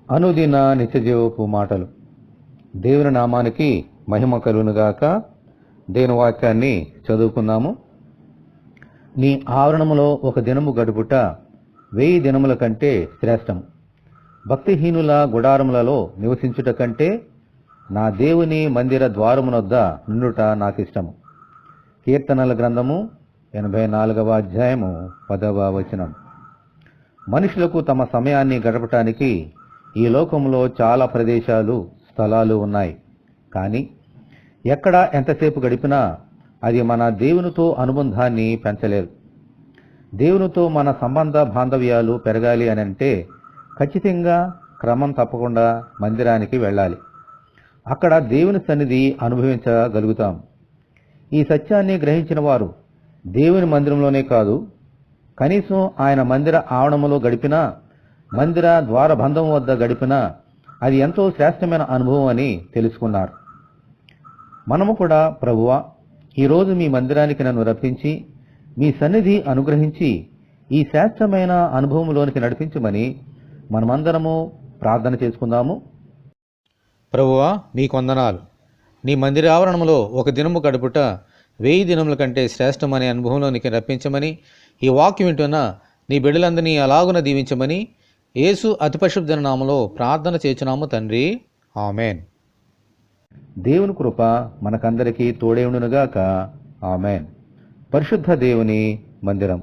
అనుదిన నిత్యజీవపు మాటలు. దేవుని నామానికి మహిమ కలుగునుగాక. దేవుని వాక్యాన్ని చదువుకుందాము. నీ ఆవరణములో ఒక దినము గడుపుట 1000 దినముల కంటే శ్రేష్టం. భక్తిహీనుల గుడారములలో నివసించుట కంటే నా దేవుని మందిర ద్వారమునొద్ద నుండుట నాకిష్టము. కీర్తనల గ్రంథము 84వ అధ్యాయము 10వ వచనం. మనుషులకు తమ సమయాన్ని గడపటానికి ఈ లోకంలో చాలా ప్రదేశాలు, స్థలాలు ఉన్నాయి. కానీ ఎక్కడ ఎంతసేపు గడిపినా అది మన దేవునితో అనుబంధాన్ని పెంచలేదు. దేవునితో మన సంబంధ బాంధవ్యాలు పెరగాలి అని అంటే ఖచ్చితంగా క్రమం తప్పకుండా మందిరానికి వెళ్ళాలి. అక్కడ దేవుని సన్నిధి అనుభవించగలుగుతాం. ఈ సత్యాన్ని గ్రహించిన వారు దేవుని మందిరంలోనే కాదు, కనీసం ఆయన మందిర ఆవరణములో గడిపినా, మందిర ద్వారబంధం వద్ద గడిపినా అది ఎంతో శ్రేష్టమైన అనుభవం అని తెలుసుకున్నారు. మనము కూడా, ప్రభువా, ఈరోజు మీ మందిరానికి నన్ను రప్పించి మీ సన్నిధి అనుగ్రహించి ఈ శ్రేష్టమైన అనుభవంలోనికి నడిపించమని మనమందరము ప్రార్థన చేసుకుందాము. ప్రభువా, నీకు వందనాలు. నీ మందిర ఆవరణములో ఒక దినము గడుపుట 1000 దినముల కంటే శ్రేష్టమనే అనుభవంలోనికి రప్పించమని, ఈ వాక్యం వింటున్న నీ బిడ్డలందరినీ అలాగున దీవించమని యేసు అతి పరిశుద్ధ నామములో ప్రార్థన చేయుచున్నాము తండ్రి. ఆమెన్. దేవుని కృప మనకందరికీ తోడే ఉండునుగాక. ఆమెన్. పరిశుద్ధ దేవుని మందిరం.